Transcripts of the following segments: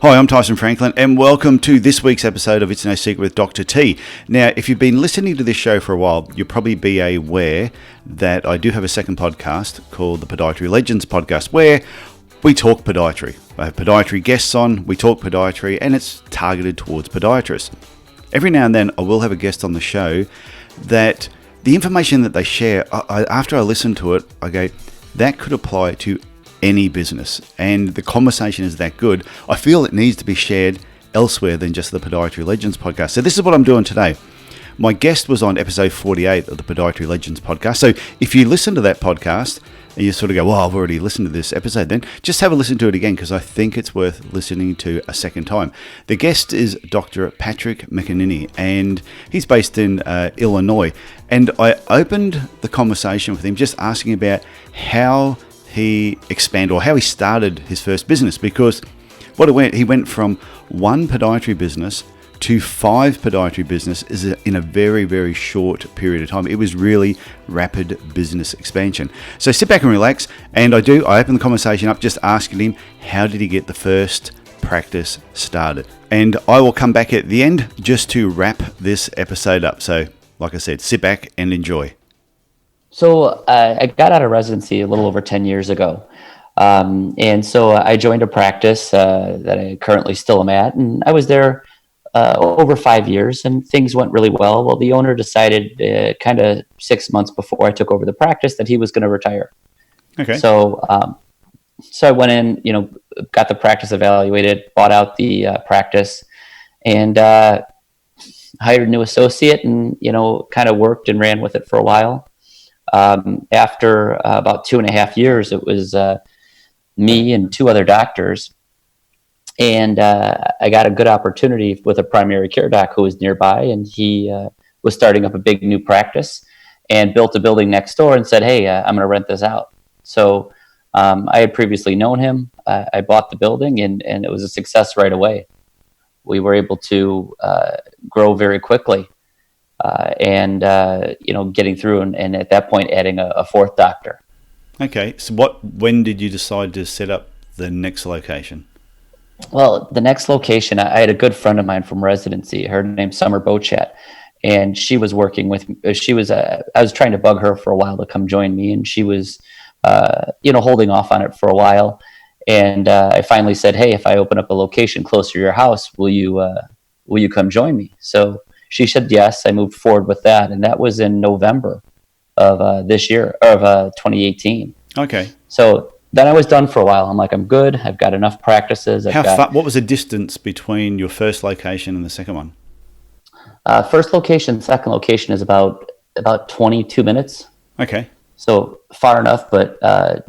Hi, I'm Tyson Franklin, and welcome to this week's episode of It's No Secret with Dr. T. Now, if you've been listening to this show for a while, you'll probably be aware that I do have a second podcast called the Podiatry Legends podcast, where we talk podiatry. I have podiatry guests on, we talk podiatry, and it's targeted towards podiatrists. Every now and then, I will have a guest on the show that the information that they share, after I listen to it, I go, that could apply to any business, and the conversation is that good. I feel it needs to be shared elsewhere than just the Podiatry Legends podcast. So this is what I'm doing today. My guest was on episode 48 of the Podiatry Legends podcast. So if you listen to that podcast and you sort of go, well, I've already listened to this episode, then just have a listen to it again, because I think it's worth listening to a second time. The guest is Dr. Patrick McEneaney, and he's based in Illinois. And I opened the conversation with him just asking about how he expanded, or how he started his first business, because he went from one podiatry business to 5 podiatry businesses in a very, very short period of time. It was really rapid business expansion. So sit back and relax, and I open the conversation up just asking him, how did he get the first practice started? And I will come back at the end just to wrap this episode up. So like I said, sit back and enjoy. So I got out of residency a little over 10 years ago. And so I joined a practice that I currently still am at. And I was there over 5 years, and things went really well. Well, the owner decided kind of 6 months before I took over the practice that he was going to retire. Okay. So I went in, got the practice evaluated, bought out the practice, and hired a new associate, and, kind of worked and ran with it for a while. After about 2.5 years, it was me and 2 other doctors, and I got a good opportunity with a primary care doc who was nearby, and he was starting up a big new practice and built a building next door and said, hey, I'm going to rent this out. So I had previously known him. I bought the building, and it was a success right away. We were able to grow very quickly. Getting through and at that point adding a 4th doctor. Okay, so when did you decide to set up the next location? Well, the next location, I had a good friend of mine from residency. Her name's Summer Bochat, and she was working with. I was trying to bug her for a while to come join me, and she was, holding off on it for a while. And I finally said, "Hey, if I open up a location closer to your house, will you come join me?" So she said yes. I moved forward with that, and that was in November of this year, of 2018. Okay. So then I was done for a while. I'm like, I'm good. I've got enough practices. What was the distance between your first location and the second one? First location, second location is about 22 minutes. Okay. So far enough, but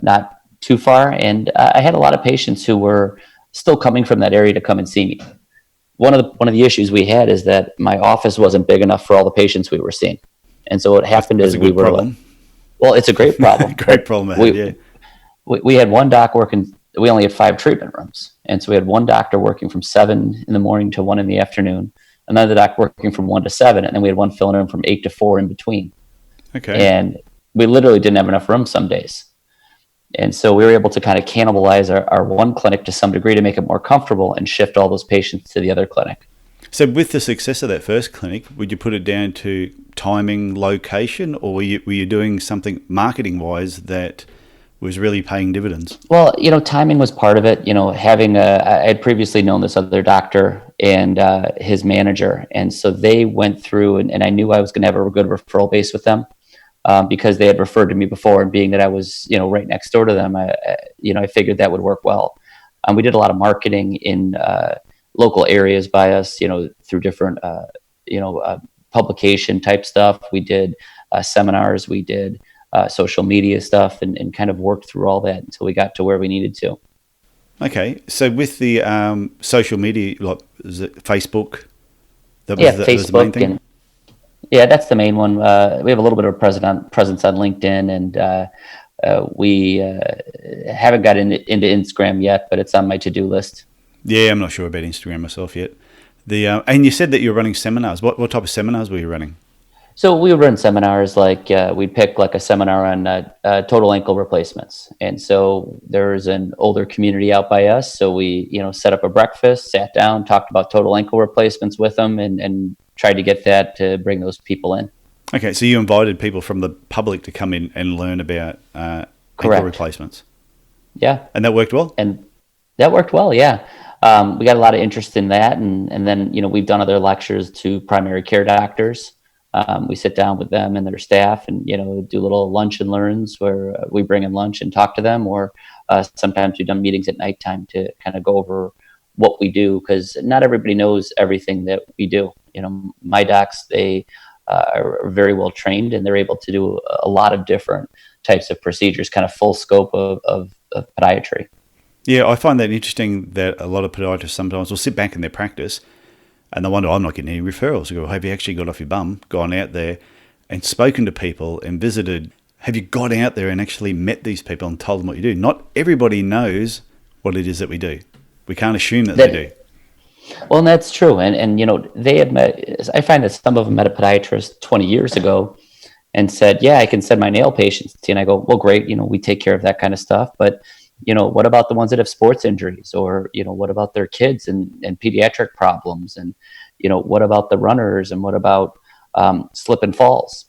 not too far. And I had a lot of patients who were still coming from that area to come and see me. One of the issues we had is that my office wasn't big enough for all the patients we were seeing. And so what happened is we were problem. Well, it's a great problem. Great problem. We had one doc working, we only had 5 treatment rooms. And so we had one doctor working from 7 in the morning to 1 in the afternoon, another doc working from 1 to 7, and then we had one filling in from 8 to 4 in between. Okay. And we literally didn't have enough room some days. And so we were able to kind of cannibalize our one clinic to some degree to make it more comfortable and shift all those patients to the other clinic. So with the success of that first clinic, would you put it down to timing, location, or were you doing something marketing-wise that was really paying dividends? Well, timing was part of it. I had previously known this other doctor and his manager. And so they went through, and I knew I was going to have a good referral base with them. Because they had referred to me before, and being that I was, right next door to them, I figured that would work well. We did a lot of marketing in local areas by us, through different, publication type stuff. We did seminars, we did social media stuff, and kind of worked through all that until we got to where we needed to. Okay, so with the social media, like, is it Facebook? Facebook. Was the main thing? Yeah, that's the main one. We have a little bit of a presence on LinkedIn, and we haven't got into Instagram yet, but it's on my to-do list. Yeah, I'm not sure about Instagram myself yet. And you said that you're running seminars. What type of seminars were you running? So we would run seminars like we'd pick like a seminar on total ankle replacements. And so there's an older community out by us. So we, set up a breakfast, sat down, talked about total ankle replacements with them and tried to get that to bring those people in. Okay, so you invited people from the public to come in and learn about ankle Correct. replacements. Yeah. And that worked well? And that worked well, yeah. We got a lot of interest in that. And then, we've done other lectures to primary care doctors. We sit down with them and their staff and, do little lunch and learns where we bring in lunch and talk to them. Or sometimes we've done meetings at nighttime to kind of go over what we do, because not everybody knows everything that we do. My docs, they are very well trained and they're able to do a lot of different types of procedures, kind of full scope of podiatry. Yeah, I find that interesting that a lot of podiatrists sometimes will sit back in their practice and they wonder, I'm not getting any referrals. I go, have you actually got off your bum, gone out there and spoken to people and visited? Have you got out there and actually met these people and told them what you do? Not everybody knows what it is that we do. We can't assume that they do. Well, and that's true. And they had met, I find that some of them met a podiatrist 20 years ago and said, yeah, I can send my nail patients to you. And I go, well, great. We take care of that kind of stuff. But, what about the ones that have sports injuries, or, what about their kids and pediatric problems? And, what about the runners, and what about slip and falls?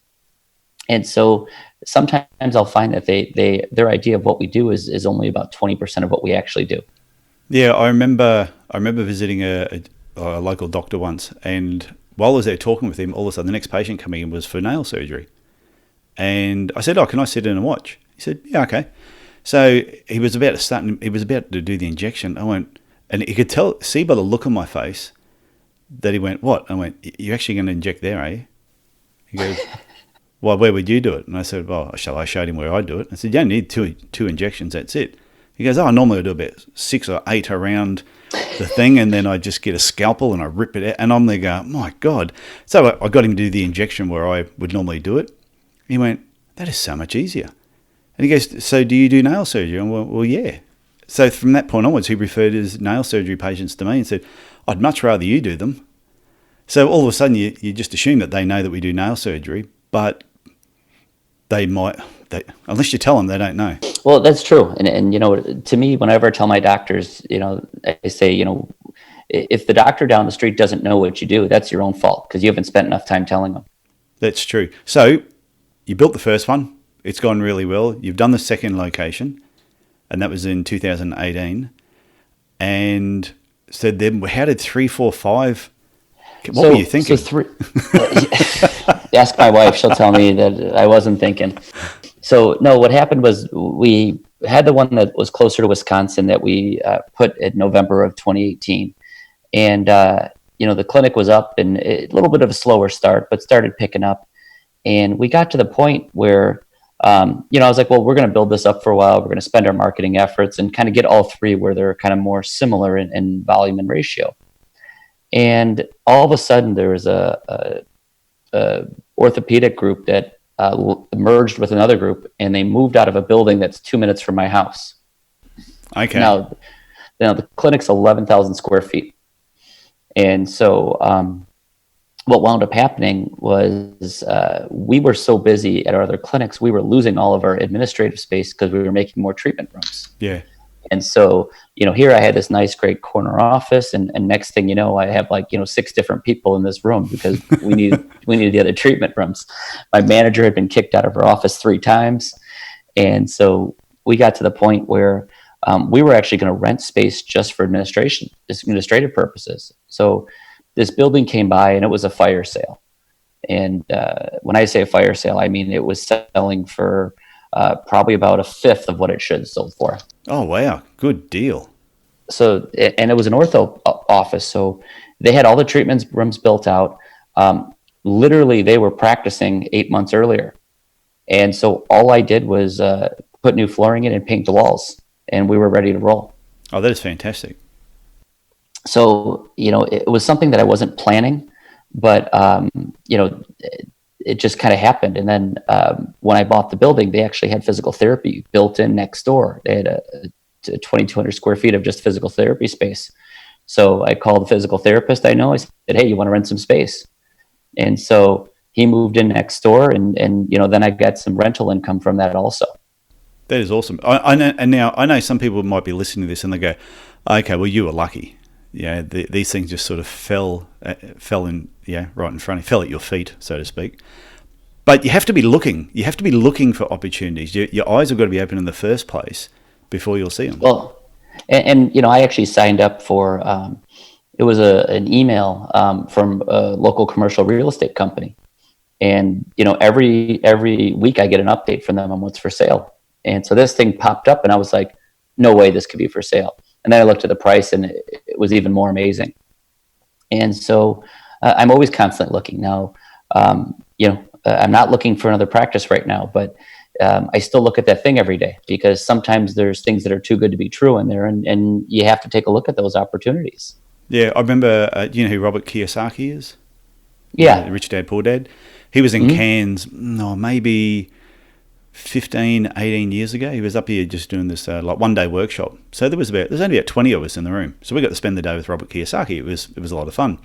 And so sometimes I'll find that their idea of what we do is only about 20% of what we actually do. Yeah, I remember visiting a local doctor once, and while I was there talking with him, all of a sudden the next patient coming in was for nail surgery. And I said, oh, can I sit in and watch? He said, yeah, okay. So he was about to do the injection. I went, and he could see by the look on my face that he went, what? I went, you're actually going to inject there, are you? He goes, well, where would you do it? And I said, well, I showed him where I do it. I said, you only need two injections, that's it. He goes, oh, normally I do about 6 or 8 around the thing, and then I just get a scalpel and I rip it out. And I'm there going, my God. So I got him to do the injection where I would normally do it. He went, that is so much easier. And he goes, so do you do nail surgery? And well, yeah. So from that point onwards, he referred his nail surgery patients to me and said, I'd much rather you do them. So all of a sudden, you just assume that they know that we do nail surgery, but unless you tell them, they don't know. Well, that's true. And to me, whenever I tell my doctors, I say, if the doctor down the street doesn't know what you do, that's your own fault, because you haven't spent enough time telling them. That's true. So you built the first one. It's gone really well. You've done the second location, and that was in 2018. And so then how did 3, 4, 5... What were you thinking? Ask my wife. She'll tell me that I wasn't thinking. So, no, what happened was we had the one that was closer to Wisconsin that we put in November of 2018. And, the clinic was up and a little bit of a slower start, but started picking up. And we got to the point where, I was like, well, we're going to build this up for a while. We're going to spend our marketing efforts and kind of get all three where they're kind of more similar in volume and ratio. And all of a sudden, there was a orthopedic group that merged with another group, and they moved out of a building that's 2 minutes from my house. Okay. Now the clinic's 11,000 square feet. And so what wound up happening was we were so busy at our other clinics, we were losing all of our administrative space because we were making more treatment rooms. Yeah. And so, here I had this nice, great corner office, and next thing you know, I have 6 different people in this room because we needed the other treatment rooms. My manager had been kicked out of her office 3 times. And so we got to the point where we were actually going to rent space just for administrative purposes. So this building came by and it was a fire sale. And when I say a fire sale, I mean it was selling for probably about a fifth of what it should have sold for. Oh, wow. Good deal. So, and it was an ortho office. So they had all the treatment rooms built out. Literally, they were practicing 8 months earlier. And so all I did was put new flooring in and paint the walls, and we were ready to roll. Oh, that is fantastic. So, it was something that I wasn't planning, but, it just kind of happened. And then when I bought the building, they actually had physical therapy built in next door. They had a 2,200 square feet of just physical therapy space. So I called the physical therapist I know. I said, hey, you want to rent some space? And so he moved in next door, and then I got some rental income from that also. That is awesome. I know, and now I know some people might be listening to this and they go, "Okay, well, you were lucky. Yeah, these things just sort of fell in, right in front, fell at your feet, so to speak." But you have to be looking. You have to be looking for opportunities. Your eyes have got to be open in the first place before you'll see them. Well, and I actually signed up for it was an email from a local commercial real estate company, and every week I get an update from them on what's for sale. And so this thing popped up, and I was like, "No way, this could be for sale." And then I looked at the price, and it was even more amazing. And so I'm always constantly looking now. I'm not looking for another practice right now, but I still look at that thing every day, because sometimes there's things that are too good to be true in there, and you have to take a look at those opportunities. Yeah, I remember, you know who Robert Kiyosaki is? Yeah. Rich Dad, Poor Dad. He was in Cairns, maybe 15, 18 years ago. He was up here just doing this one-day workshop. So there's only about 20 of us in the room. So we got to spend the day with Robert Kiyosaki. It was a lot of fun.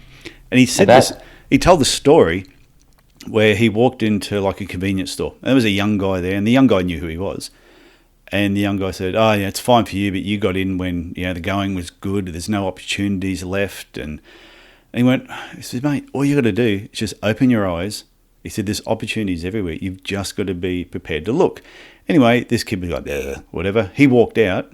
And he said he told the story where he walked into like a convenience store. And there was a young guy there, and the young guy knew who he was. And the young guy said, "Oh, yeah, it's fine for you, but you got in when the going was good. There's no opportunities left." And he said, "Mate, all you got to do is just open your eyes." He said, "There's opportunities everywhere. You've just got to be prepared to look." Anyway, this kid was like, whatever. He walked out,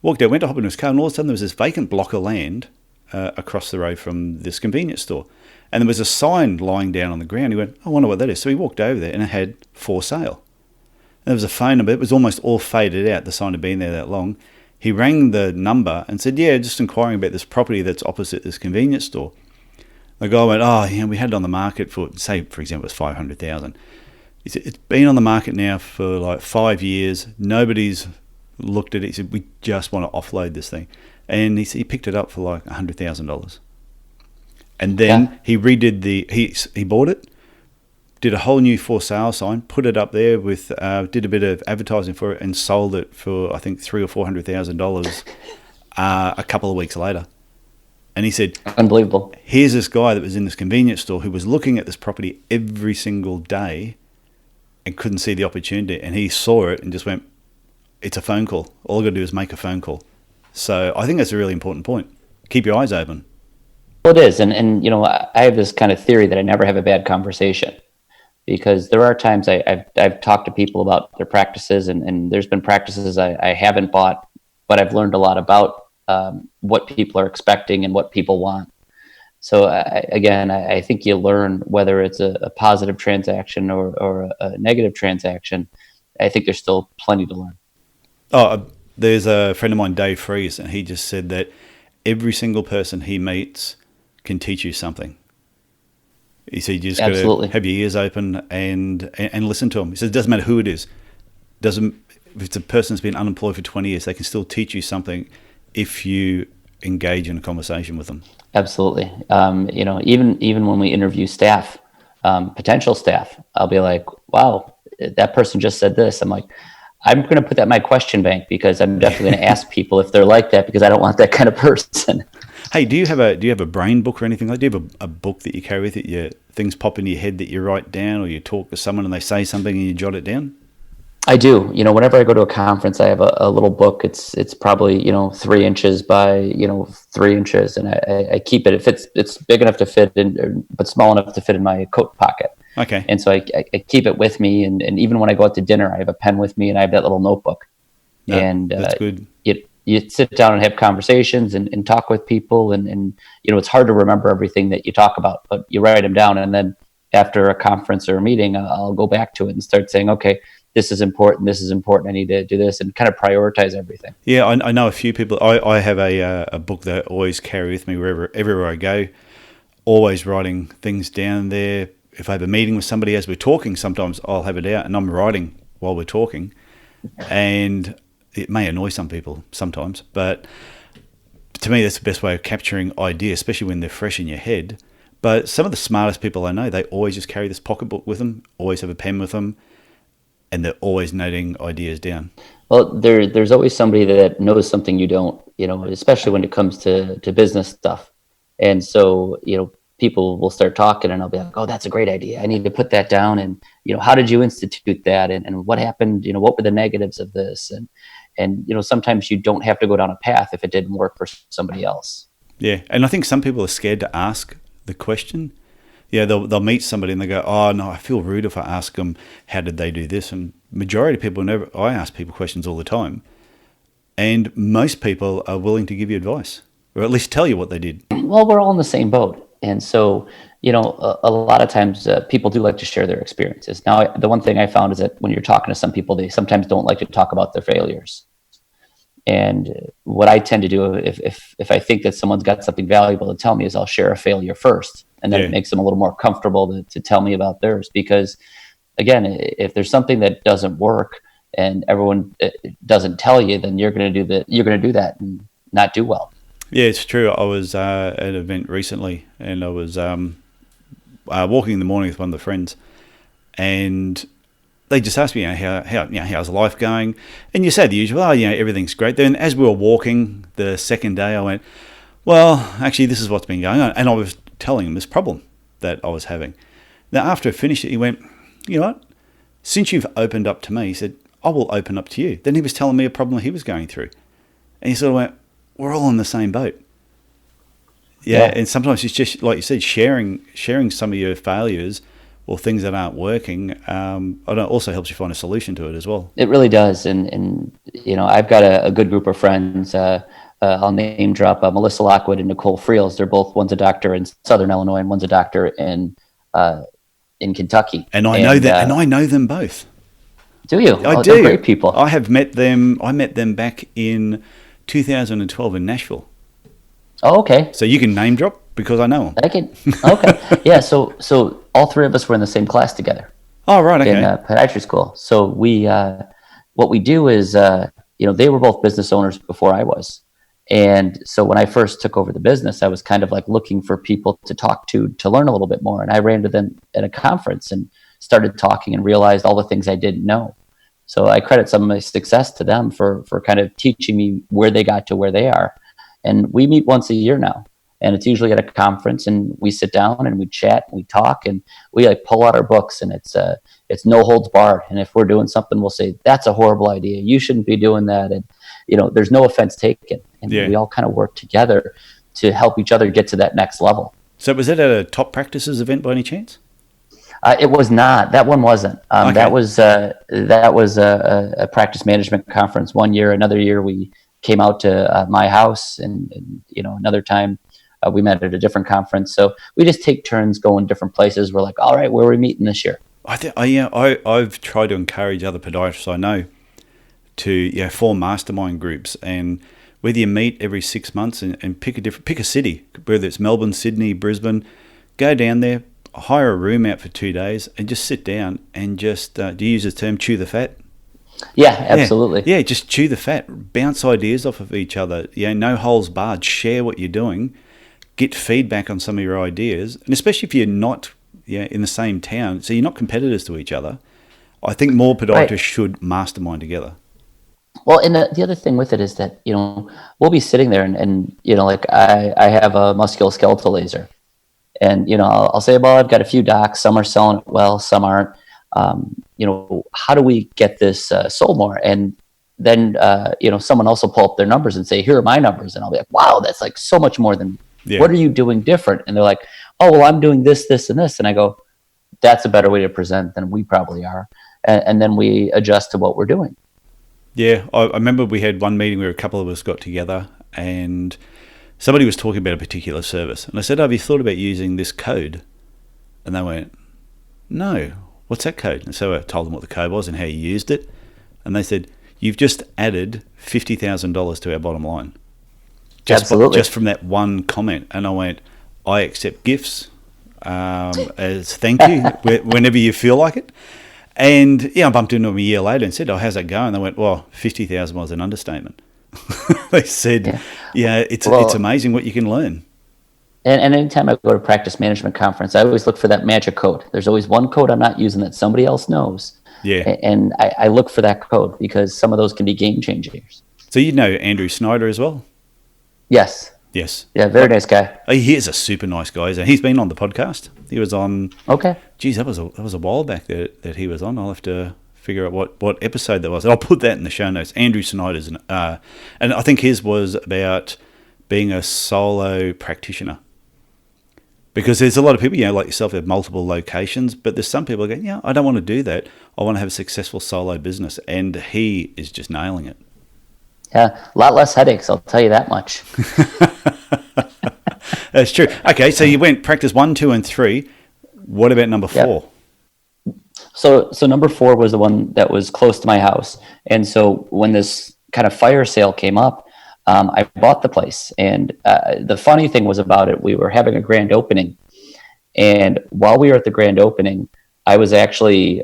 went to hop into his car, and all of a sudden there was this vacant block of land across the road from this convenience store. And there was a sign lying down on the ground. He went, "I wonder what that is." So he walked over there, and it had "for sale." And there was a phone number. It was almost all faded out. The sign had been there that long. He rang the number and said, "Yeah, just inquiring about this property that's opposite this convenience store." The guy went, "Oh, we had it on the market for, say, for example, it was 500,000. He said, "It's been on the market now for like 5 years. Nobody's looked at it." He said, "We just want to offload this thing." And he said he picked it up for like $100,000. And then he redid he bought it, did a whole new for sale sign, put it up there with, did a bit of advertising for it, and sold it for, I think, $300,000 or $400,000 a couple of weeks later. And he said, "Unbelievable. Here's this guy that was in this convenience store who was looking at this property every single day and couldn't see the opportunity. And he saw it and just went, it's a phone call. All I've got to do is make a phone call." So I think that's a really important point. Keep your eyes open. Well, it is. And I have this kind of theory that I never have a bad conversation, because there are times I've talked to people about their practices, and there's been practices I haven't bought, but I've learned a lot about what people are expecting and what people want. So I think you learn whether it's a positive transaction or a negative transaction. I think there's still plenty to learn. Oh, there's a friend of mine, Dave Fries, and he just said that every single person he meets can teach you something. He said you just got to have your ears open and listen to them. He said it doesn't matter who it is. If it's a person that's been unemployed for 20 years, they can still teach you something if you engage in a conversation with them. Absolutely. Even when we interview staff, potential staff, I'll be like, "Wow, that person just said this." I'm like, I'm going to put that in my question bank, because I'm definitely going to ask people if they're like that, because I don't want that kind of person. Hey, do you have a brain book or anything like that? Do you have a book that you carry with you? Things pop into your head that you write down, or you talk to someone and they say something and you jot it down? I do. Whenever I go to a conference, I have a little book. It's probably 3 inches by 3 inches, and I keep it. If it's big enough to fit in, but small enough to fit in my coat pocket. Okay. And so I keep it with me, and even when I go out to dinner, I have a pen with me, and I have that little notebook. No, and that's good. You sit down and have conversations and talk with people, and it's hard to remember everything that you talk about, but you write them down, and then after a conference or a meeting, I'll go back to it and start saying, "Okay, this is important, I need to do this," and kind of prioritize everything. Yeah, I know a few people. I have a book that I always carry with me everywhere I go, always writing things down there. If I have a meeting with somebody as we're talking, sometimes I'll have it out and I'm writing while we're talking. And it may annoy some people sometimes, but to me, that's the best way of capturing ideas, especially when they're fresh in your head. But some of the smartest people I know, they always just carry this pocketbook with them, always have a pen with them, and they're always noting ideas down. Well, there's always somebody that knows something you don't, especially when it comes to business stuff. And so, people will start talking and I'll be like, oh, that's a great idea. I need to put that down. And, how did you institute that? And what happened? What were the negatives of this? And sometimes you don't have to go down a path if it didn't work for somebody else. Yeah. And I think some people are scared to ask the question. Yeah, they'll meet somebody and they go, oh, no, I feel rude if I ask them, how did they do this? And majority of people I ask people questions all the time. And most people are willing to give you advice or at least tell you what they did. Well, we're all in the same boat. And so, a lot of times people do like to share their experiences. Now, the one thing I found is that when you're talking to some people, they sometimes don't like to talk about their failures. And what I tend to do if I think that someone's got something valuable to tell me is I'll share a failure first. And then it makes them a little more comfortable to tell me about theirs. Because, again, if there's something that doesn't work and everyone doesn't tell you, then you're going to do that and not do well. Yeah, it's true. I was at an event recently, and I was walking in the morning with one of the friends, and they just asked me, how's life going? And you say the usual, everything's great. Then as we were walking the second day, I went, well, actually, this is what's been going on. And I was telling him this problem that I was having. Now, after I finished it, he went, you know what? Since you've opened up to me, he said, I will open up to you. Then he was telling me a problem he was going through. And he sort of went, we're all in the same boat. Yeah. And sometimes it's just, like you said, sharing some of your failures or things that aren't working, it also helps you find a solution to it as well. It really does. And I've got a good group of friends. I'll name drop Melissa Lockwood and Nicole Friels. They're both, one's a doctor in Southern Illinois and one's a doctor in Kentucky. And I know them both. Do you? I do. They're great people. I have met them. I met them back in 2012 in Nashville. Oh, okay. So you can name drop because I know them. I can. Okay. Yeah. So all three of us were in the same class together. Oh, right. Okay. In podiatry school. So we, what we do is, they were both business owners before I was. And so when I first took over the business, I was kind of like looking for people to talk to learn a little bit more. And I ran to them at a conference and started talking and realized all the things I didn't know. So I credit some of my success to them for kind of teaching me where they got to where they are. And we meet once a year now. And it's usually at a conference, and we sit down and we chat and we talk and we like pull out our books, and it's no holds barred. And if we're doing something, we'll say, that's a horrible idea. You shouldn't be doing that. And, there's no offense taken. And we all kind of work together to help each other get to that next level. So was that at a Top Practices event by any chance? It was not. That one wasn't. Okay. That was a practice management conference one year. Another year we came out to my house, and another time we met at a different conference. So we just take turns going different places. We're like, all right, where are we meeting this year? I've tried to encourage other podiatrists I know to form mastermind groups, and whether you meet every 6 months and pick a city, whether it's Melbourne, Sydney, Brisbane, go down there, hire a room out for 2 days and just sit down and just, do you use the term chew the fat? Yeah, absolutely. Yeah, just chew the fat, bounce ideas off of each other. No holes barred, share what you're doing, get feedback on some of your ideas. And especially if you're not in the same town, so you're not competitors to each other, I think more podiatrists should mastermind together. Well, and the other thing with it is that, we'll be sitting there and like I have a musculoskeletal laser. And, I'll say, well, I've got a few docs. Some are selling it well, some aren't. How do we get this sold more? And then, someone else will pull up their numbers and say, here are my numbers. And I'll be like, wow, that's like so much more than, what are you doing different? And they're like, oh, well, I'm doing this, this, and this. And I go, that's a better way to present than we probably are. And then we adjust to what we're doing. Yeah, I remember we had one meeting where a couple of us got together and somebody was talking about a particular service. And I said, have you thought about using this code? And they went, no, what's that code? And so I told them what the code was and how you used it. And they said, you've just added $50,000 to our bottom line. Absolutely. Just from that one comment. And I went, I accept gifts as thank you whenever you feel like it. And I bumped into them a year later and said, oh, how's that going? They went, well, 50,000 was an understatement. They said, it's amazing what you can learn. And anytime I go to a practice management conference, I always look for that magic code. There's always one code I'm not using that somebody else knows. Yeah. And I look for that code because some of those can be game changers. So you know Andrew Snyder as well? Yes. Yes. Yeah, very nice guy. He is a super nice guy. He's been on the podcast. He was on. Okay. Geez, that was a while back that he was on. I'll have to figure out what episode that was. I'll put that in the show notes. Andrew Snyder's, and I think his was about being a solo practitioner. Because there's a lot of people, like yourself, have multiple locations, but there's some people who go, I don't want to do that. I want to have a successful solo business, and he is just nailing it. Yeah, a lot less headaches, I'll tell you that much. That's true. Okay, so you went practice 1, 2, and 3. What about number 4? Yep. So number 4 was the one that was close to my house. And so when this kind of fire sale came up, I bought the place. And the funny thing was about it, we were having a grand opening. And while we were at the grand opening, I was actually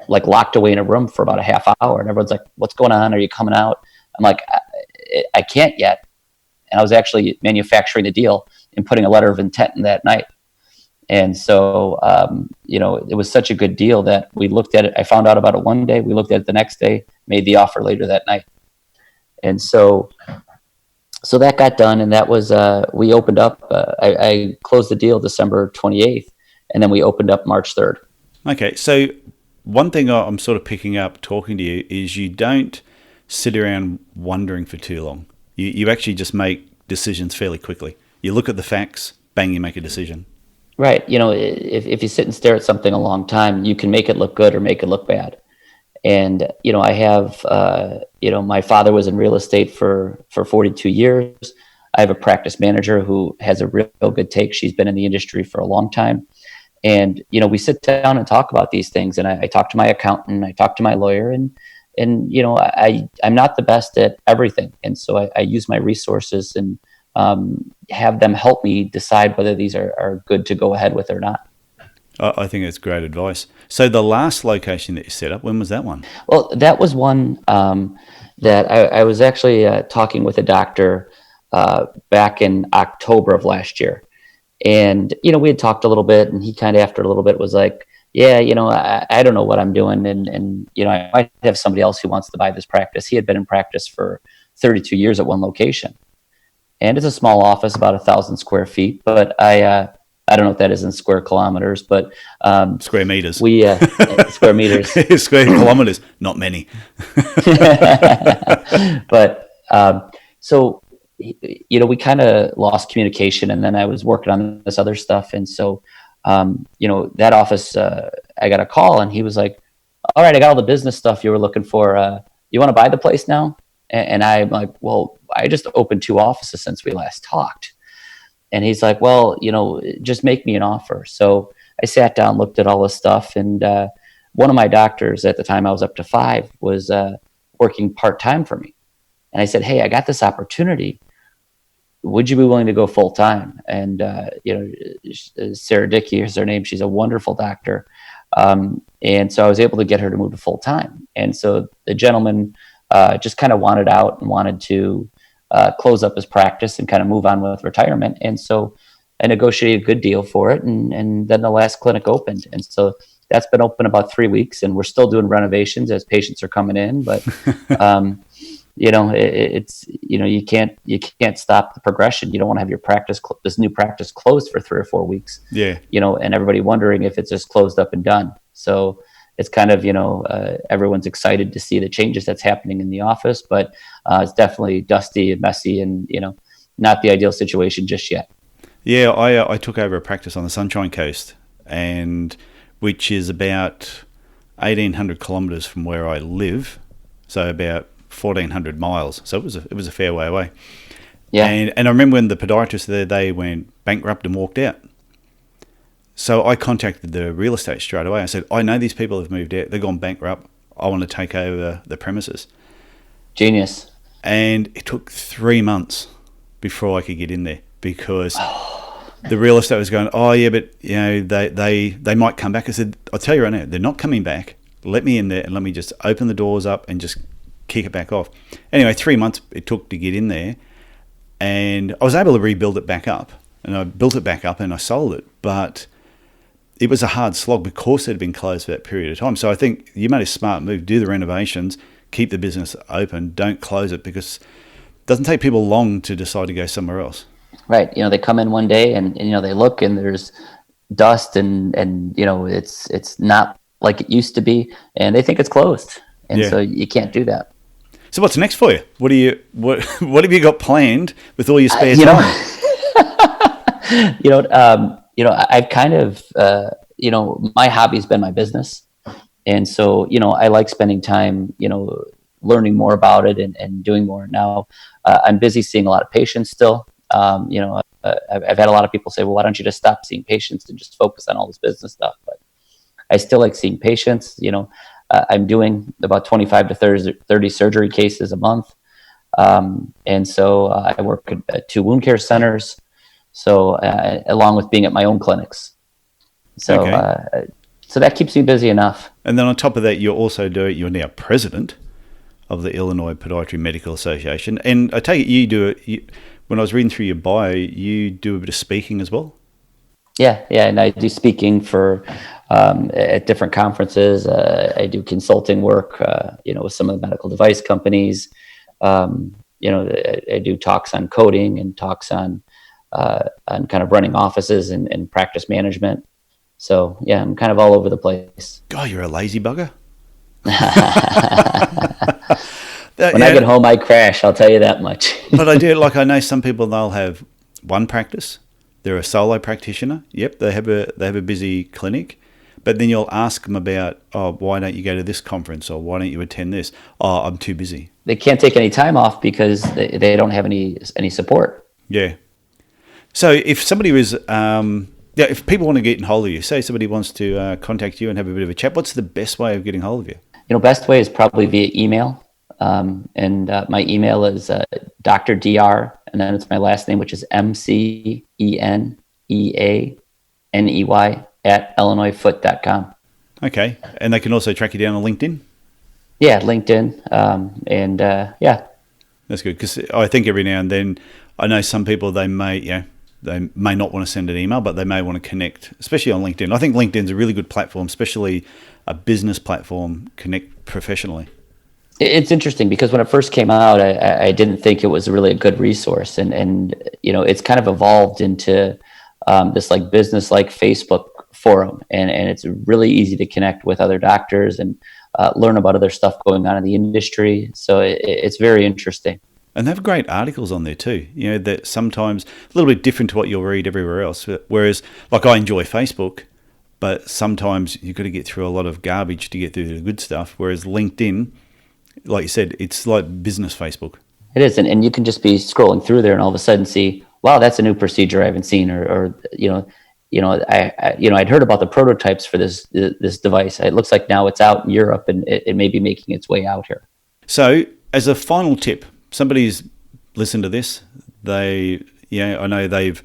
locked away in a room for about a half hour. And everyone's like, what's going on? Are you coming out? I'm like, I can't yet. And I was actually manufacturing the deal and putting a letter of intent in that night. And so, it was such a good deal that we looked at it. I found out about it one day. We looked at it the next day, made the offer later that night. And so that got done. And that was, we opened up, I closed the deal December 28th, and then we opened up March 3rd. Okay. So one thing I'm sort of picking up talking to you is you don't sit around wondering for too long. You actually just make decisions fairly quickly. You look at the facts, bang, you make a decision. Right. If you sit and stare at something a long time, you can make it look good or make it look bad. And, I have, my father was in real estate for 42 years. I have a practice manager who has a real good take. She's been in the industry for a long time. And, we sit down and talk about these things. And I talk to my accountant, I talk to my lawyer, and I'm not the best at everything. And so I use my resources and have them help me decide whether these are good to go ahead with or not. I think that's great advice. So the last location that you set up, when was that one? Well, that was one that I was actually talking with a doctor back in October of last year. And, we had talked a little bit, and he kind of after a little bit was like, yeah, I don't know what I'm doing. And I might have somebody else who wants to buy this practice. He had been in practice for 32 years at one location. And it's a small office, about 1,000 square feet. But I don't know what that is in square kilometers, but square meters. Square meters. Square kilometers, not many. But so we kind of lost communication, and then I was working on this other stuff, and so that office, I got a call, and he was like, "All right, I got all the business stuff you were looking for. You want to buy the place now?" And I'm like, "Well, I just opened 2 offices since we last talked." And he's like, "Well, just make me an offer." So I sat down, looked at all this stuff, and one of my doctors at the time, I was up to 5, was working part-time for me. And I said, "Hey, I got this opportunity. Would you be willing to go full-time?" And, Sarah Dickey is her name. She's a wonderful doctor. And so I was able to get her to move to full-time. And so the gentleman just kind of wanted out and wanted to close up his practice and kind of move on with retirement. And so I negotiated a good deal for it. And then the last clinic opened. And so that's been open about 3 weeks, and we're still doing renovations as patients are coming in. But, it's, you can't stop the progression. You don't want to have your practice, this new practice closed for 3 or 4 weeks. Yeah. And everybody wondering if it's just closed up and done. So it's kind of, everyone's excited to see the changes that's happening in the office, but it's definitely dusty and messy and, not the ideal situation just yet. Yeah, I took over a practice on the Sunshine Coast, and which is about 1,800 kilometres from where I live, so about 1,400 miles. So it was a fair way away. Yeah. And I remember when the podiatrist there, they went bankrupt and walked out. So I contacted the real estate straight away. I said, I know these people have moved out. They've gone bankrupt. I want to take over the premises. Genius. And it took 3 months before I could get in there because the real estate was going, oh, yeah, but they might come back. I said, I'll tell you right now, they're not coming back. Let me in there and let me just open the doors up and just kick it back off. Anyway, 3 months it took to get in there. And I was able to rebuild it back up. And I built it back up and I sold it. But it was a hard slog because it had been closed for that period of time. So I think you made a smart move. Do the renovations, keep the business open, don't close it, because it doesn't take people long to decide to go somewhere else. Right. They come in one day and they look and there's dust and it's not like it used to be, and they think it's closed. And Yeah. so you can't do that. So what's next for you? What have you got planned with all your spare You know, time? I've kind of, my hobby's been my business. And so, I like spending time, learning more about it and doing more. Now, I'm busy seeing a lot of patients still. I've had a lot of people say, well, why don't you just stop seeing patients and just focus on all this business stuff? But I still like seeing patients. I'm doing about 25 to 30 surgery cases a month. And so I work at 2 wound care centers. So along with being at my own clinics. So, Okay. So that keeps me busy enough. And then on top of that, you're now president of the Illinois Podiatry Medical Association. And I take it when I was reading through your bio, you do a bit of speaking as well? Yeah. And I do speaking for at different conferences. I do consulting work, with some of the medical device companies. I do talks on coding and talks on kind of running offices and practice management. So yeah, I'm kind of all over the place. God, you're a lazy bugger. When I get home, I crash. I'll tell you that much. But I know some people, they'll have one practice. They're a solo practitioner. Yep, they have a busy clinic. But then you'll ask them about, why don't you go to this conference, or why don't you attend this? Oh, I'm too busy. They can't take any time off because they don't have any support. Yeah. So if somebody was, if people want to get in hold of you, say somebody wants to contact you and have a bit of a chat, what's the best way of getting hold of you? Best way is probably via email. And my email is Dr. Dr. And then it's my last name, which is McEneaney @illinoisfoot.com. Okay. And they can also track you down on LinkedIn? Yeah, LinkedIn. Yeah. That's good, because I think every now and then, I know some people, they may not want to send an email, but they may want to connect, especially on LinkedIn. I think LinkedIn's a really good platform, especially a business platform, connect professionally. It's interesting because when it first came out, I didn't think it was really a good resource. And it's kind of evolved into this like business like Facebook forum. And it's really easy to connect with other doctors and learn about other stuff going on in the industry. So it's very interesting. And they have great articles on there too, that sometimes a little bit different to what you'll read everywhere else. Whereas, like, I enjoy Facebook, but sometimes you've got to get through a lot of garbage to get through the good stuff. Whereas LinkedIn, like you said, it's like business Facebook. It is. And you can just be scrolling through there and all of a sudden see, wow, that's a new procedure I haven't seen, or I'd heard about the prototypes for this device. It looks like now it's out in Europe and it may be making its way out here. So as a final tip, somebody's listened to this, I know they've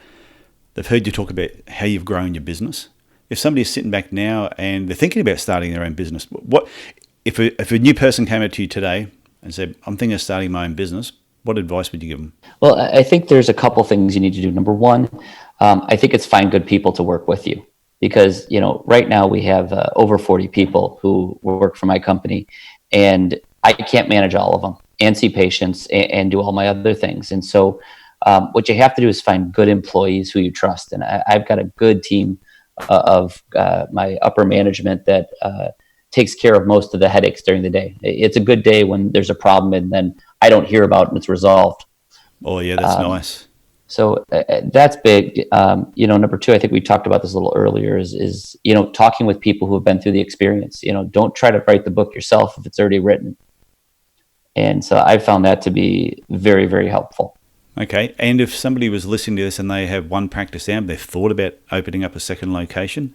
heard you talk about how you've grown your business. If somebody's sitting back now and they're thinking about starting their own business, what if a new person came up to you today and said, I'm thinking of starting my own business, what advice would you give them? Well, I think there's a couple things you need to do. Number one, I think it's find good people to work with you, because, right now we have over 40 people who work for my company, and I can't manage all of them and see patients and do all my other things. And so what you have to do is find good employees who you trust. And I've got a good team of my upper management that takes care of most of the headaches during the day. It's a good day when there's a problem and then I don't hear about it and it's resolved. Oh, yeah, that's nice. So that's big. Number two, I think we talked about this a little earlier, is talking with people who have been through the experience. Don't try to write the book yourself if it's already written. And so I found that to be very, very helpful. Okay. And if somebody was listening to this and they have one practice down, they've thought about opening up a second location,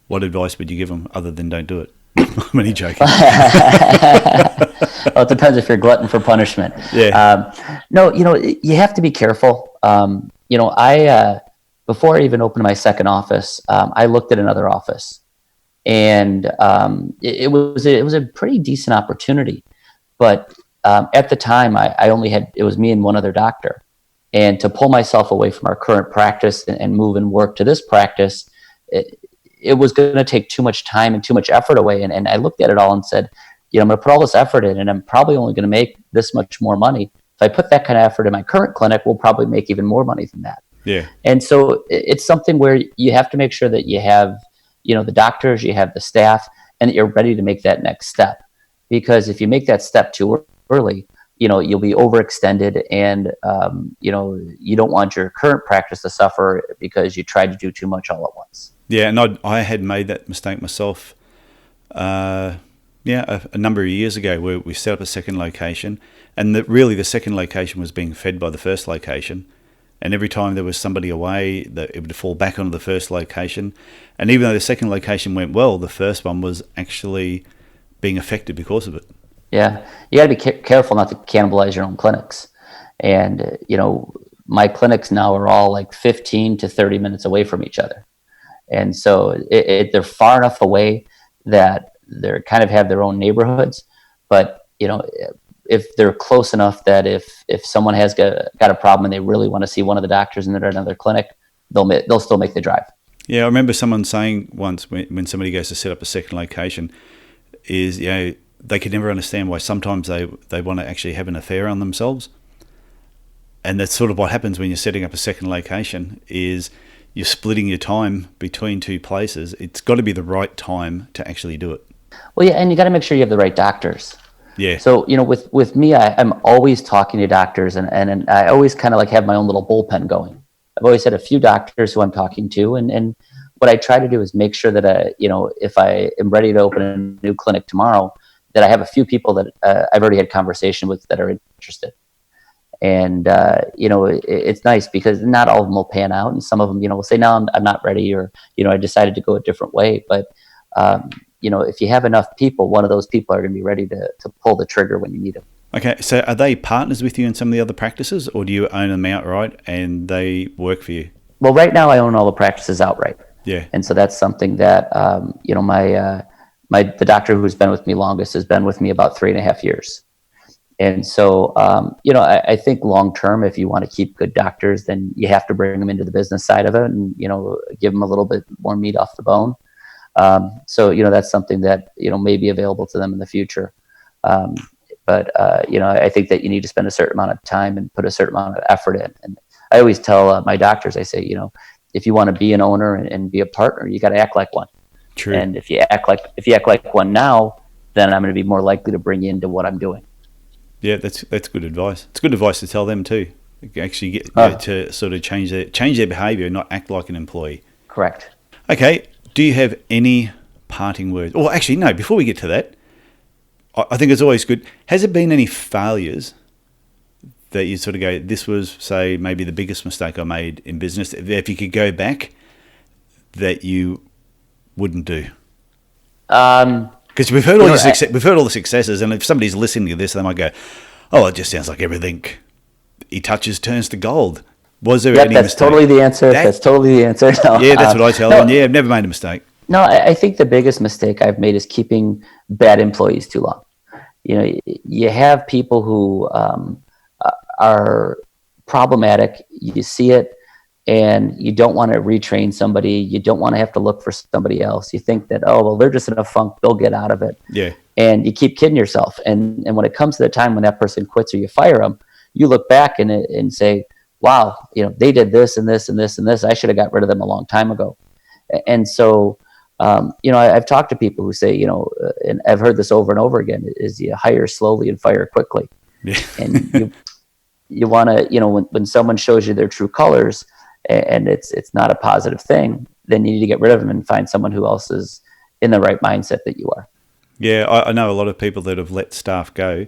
what advice would you give them other than don't do it? I'm only joking. Well, it depends if you're glutton for punishment. Yeah. No, you have to be careful. I before I even opened my second office, I looked at another office, and it was a pretty decent opportunity, but at the time I only had, it was me and one other doctor, and to pull myself away from our current practice and move and work to this practice, it was going to take too much time and too much effort away. And I looked at it all and said, I'm going to put all this effort in and I'm probably only going to make this much more money. If I put that kind of effort in my current clinic, we'll probably make even more money than that. Yeah. And so it's something where you have to make sure that you have, the doctors, you have the staff, and that you're ready to make that next step. Because if you make that step too early, you'll be overextended, and you don't want your current practice to suffer because you tried to do too much all at once. Yeah, and I had made that mistake myself. A number of years ago, where we set up a second location, and really the second location was being fed by the first location. And every time there was somebody away, it would fall back onto the first location. And even though the second location went well, the first one was actually being affected because of it. Yeah, you got to be careful not to cannibalize your own clinics. And my clinics now are all like 15 to 30 minutes away from each other, and so they're far enough away that they're kind of have their own neighborhoods. But if they're close enough that if someone has got a problem and they really want to see one of the doctors in another clinic, they'll still make the drive. Yeah, I remember someone saying once when somebody goes to set up a second location, is they could never understand why sometimes they want to actually have an affair on themselves. And that's sort of what happens when you're setting up a second location, is you're splitting your time between two places. It's got to be the right time to actually do it. Well, yeah, and you got to make sure you have the right doctors. Yeah. So, with me, I'm always talking to doctors, and I always kind of like have my own little bullpen going. I've always had a few doctors who I'm talking to, and what I try to do is make sure that, if I am ready to open a new clinic tomorrow, that I have a few people that I've already had conversation with that are interested. And, it's nice because not all of them will pan out, and some of them, will say, no, I'm not ready, or, I decided to go a different way. But, if you have enough people, one of those people are going to be ready to pull the trigger when you need them. Okay, so are they partners with you in some of the other practices, or do you own them outright and they work for you? Well, right now I own all the practices outright. Yeah. And so that's something that, the doctor who's been with me longest has been with me about 3.5 years. And so, I think long term, if you want to keep good doctors, then you have to bring them into the business side of it and, give them a little bit more meat off the bone. So, that's something that, may be available to them in the future. But I think that you need to spend a certain amount of time and put a certain amount of effort in. And I always tell my doctors, I say, if you want to be an owner and be a partner, you got to act like one. True. And if you act like one now, then I'm going to be more likely to bring you into what I'm doing. Yeah, that's good advice. It's good advice to tell them too. Actually get to sort of change their behaviour and not act like an employee. Correct. Okay. Do you have any parting words? Or actually, no. Before we get to that, I think it's always good. Has there been any failures that you sort of go, this was, say, maybe the biggest mistake I made in business, if you could go back, that you wouldn't do? Because we've heard all the successes, and if somebody's listening to this, they might go, "Oh, it just sounds like everything he touches turns to gold." Was there any that's mistake? Totally the answer. That's totally the answer. No, yeah, that's what I tell them. Yeah, I've never made a mistake. No, I think the biggest mistake I've made is keeping bad employees too long. You have people who are problematic. You see it, and you don't want to retrain somebody. You don't want to have to look for somebody else. You think that, oh, well, they're just in a funk. They'll get out of it. Yeah. And you keep kidding yourself. And when it comes to the time when that person quits or you fire them, you look back and say, wow, they did this and this and this and this. I should have got rid of them a long time ago. And so, I've talked to people who say, and I've heard this over and over again, is you hire slowly and fire quickly. Yeah. And you want to, when someone shows you their true colors and it's not a positive thing, then you need to get rid of them and find someone who else is in the right mindset that you are. Yeah, I know a lot of people that have let staff go,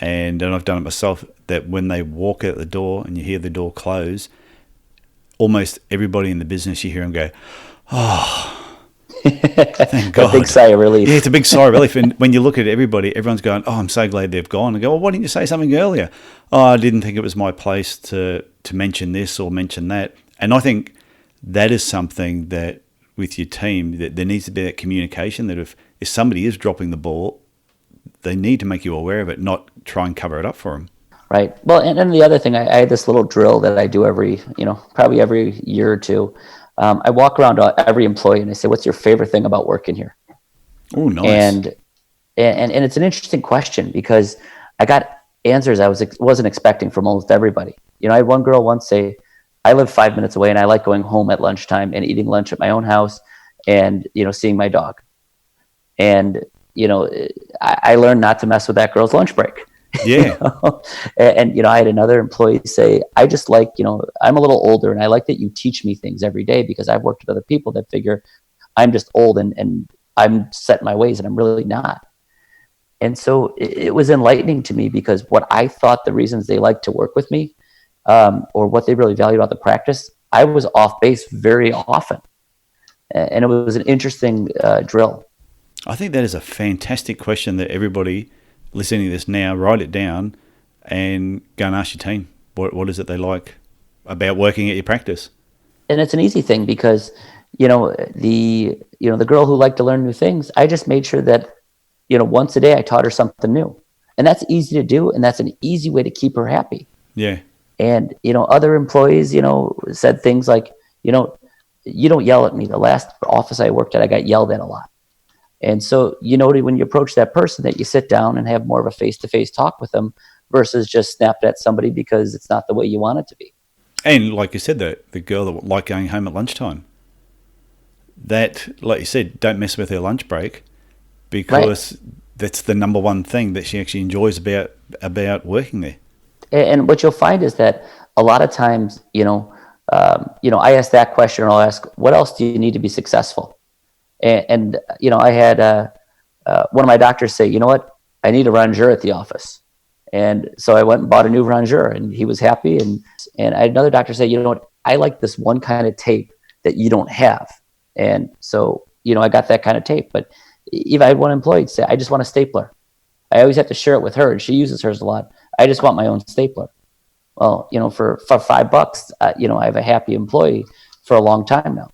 and I've done it myself, that when they walk out the door and you hear the door close, almost everybody in the business, you hear them go, oh, thank God. A big sigh of relief. Yeah, it's a big sigh of relief. And when you look at everybody, everyone's going, oh, I'm so glad they've gone. And go, well, why didn't you say something earlier? Oh, I didn't think it was my place to mention this or mention that. And I think that is something that with your team, that there needs to be that communication, that if somebody is dropping the ball, they need to make you aware of it, not try and cover it up for them. Right. Well, and the other thing, I had this little drill that I do probably every year or two. I walk around to every employee and I say, what's your favorite thing about working here? Oh, nice. And it's an interesting question because I got answers I wasn't expecting from almost everybody. I had one girl once say, I live 5 minutes away, and I like going home at lunchtime and eating lunch at my own house and, seeing my dog. And, I learned not to mess with that girl's lunch break. Yeah. And I had another employee say, I just like, I'm a little older, and I like that you teach me things every day, because I've worked with other people that figure I'm just old and I'm set in my ways, and I'm really not. And so it was enlightening to me, because what I thought the reasons they liked to work with me, or what they really valued about the practice, I was off base very often. And it was an interesting drill. I think that is a fantastic question that everybody listening to this now, write it down and go and ask your team. What is it they like about working at your practice? And it's an easy thing, because, the girl who liked to learn new things, I just made sure that, once a day I taught her something new. And that's easy to do. And that's an easy way to keep her happy. Yeah. And, other employees, said things like, you don't yell at me. The last office I worked at, I got yelled at a lot. And so, when you approach that person, that you sit down and have more of a face-to-face talk with them versus just snapped at somebody because it's not the way you want it to be. And like you said, the girl that liked going home at lunchtime, that, like you said, don't mess with her lunch break, because that's the number one thing that she actually enjoys about working there. And what you'll find is that a lot of times, I ask that question, or I'll ask, what else do you need to be successful? And I had one of my doctors say, you know what, I need a rangeur at the office. And so I went and bought a new rangeur, and he was happy. And I had another doctor say, you know what, I like this one kind of tape that you don't have. And so, I got that kind of tape. But even I had one employee say, I just want a stapler. I always have to share it with her, and she uses hers a lot. I just want my own stapler. Well, for $5, I have a happy employee for a long time now.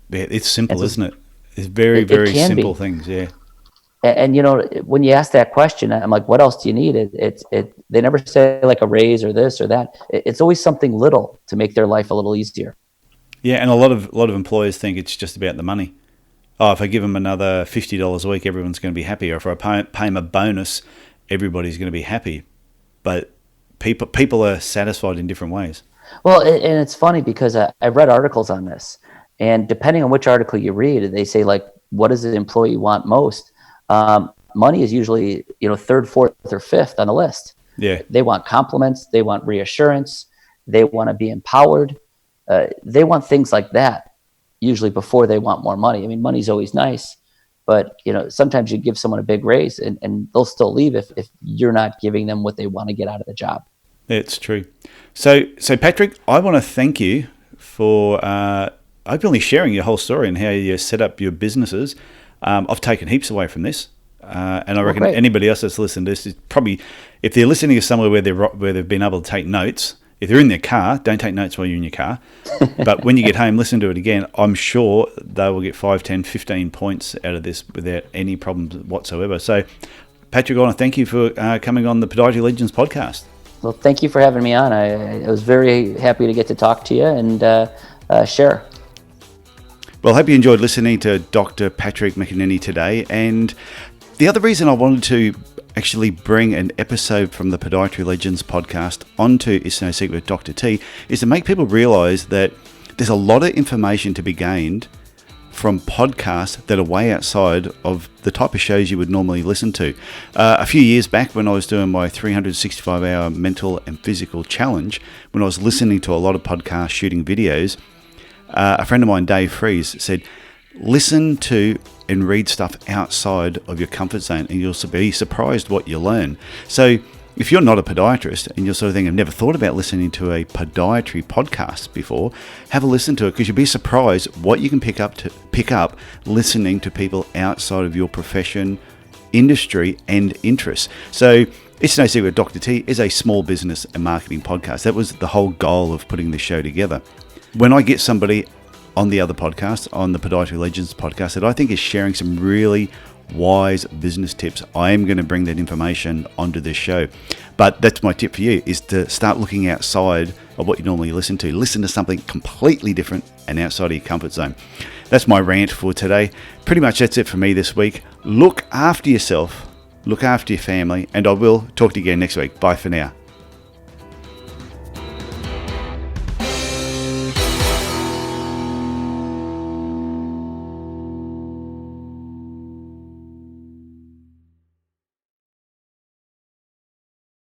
Yeah, it's simple, isn't it? It's very, very simple things, yeah. And when you ask that question, I'm like, what else do you need? They never say like a raise or this or that. It's always something little to make their life a little easier. Yeah, and a lot of employers think it's just about the money. Oh, if I give them another $50 a week, everyone's going to be happy. Or if I pay them a bonus, everybody's going to be happy. But people are satisfied in different ways. Well, and it's funny, because I've read articles on this. And depending on which article you read, they say, like, what does the employee want most? Money is usually, third, fourth, or fifth on the list. Yeah. They want compliments. They want reassurance. They want to be empowered. They want things like that, usually before they want more money. I mean, money's always nice, but, sometimes you give someone a big raise and they'll still leave if you're not giving them what they want to get out of the job. It's true. So Patrick, I want to thank you for openly sharing your whole story and how you set up your businesses. I've taken heaps away from this, and I reckon anybody else that's listened to this is probably, if they're listening to somewhere where they've been able to take notes. If they're in their car, don't take notes while you're in your car. But when you get home, listen to it again. I'm sure they will get 5, 10, 15 points out of this without any problems whatsoever. So, Patrick, I want to thank you for coming on the Podiatry Legends podcast. Well, thank you for having me on. I was very happy to get to talk to you and share. Well, I hope you enjoyed listening to Dr. Patrick McEneaney today. And the other reason I wanted to actually bring an episode from the Podiatry Legends podcast onto It's No Secret with Dr. T is to make people realize that there's a lot of information to be gained from podcasts that are way outside of the type of shows you would normally listen to. A few years back, when I was doing my 365-hour mental and physical challenge, when I was listening to a lot of podcasts, shooting videos, a friend of mine, Dave Fries, said, listen to and read stuff outside of your comfort zone, and you'll be surprised what you learn. So if you're not a podiatrist and you're sort of thinking, I've never thought about listening to a podiatry podcast before, have a listen to it, because you'll be surprised what you can pick up listening to people outside of your profession, industry, and interests. So It's No Secret, Dr. T is a small business and marketing podcast. That was the whole goal of putting this show together. When I get somebody on the other podcast, on the Podiatry Legends podcast, that I think is sharing some really wise business tips, I am going to bring that information onto this show. But that's my tip for you, is to start looking outside of what you normally listen to. Listen to something completely different and outside of your comfort zone. That's my rant for today. Pretty much that's it for me this week. Look after yourself, look after your family, and I will talk to you again next week. Bye for now.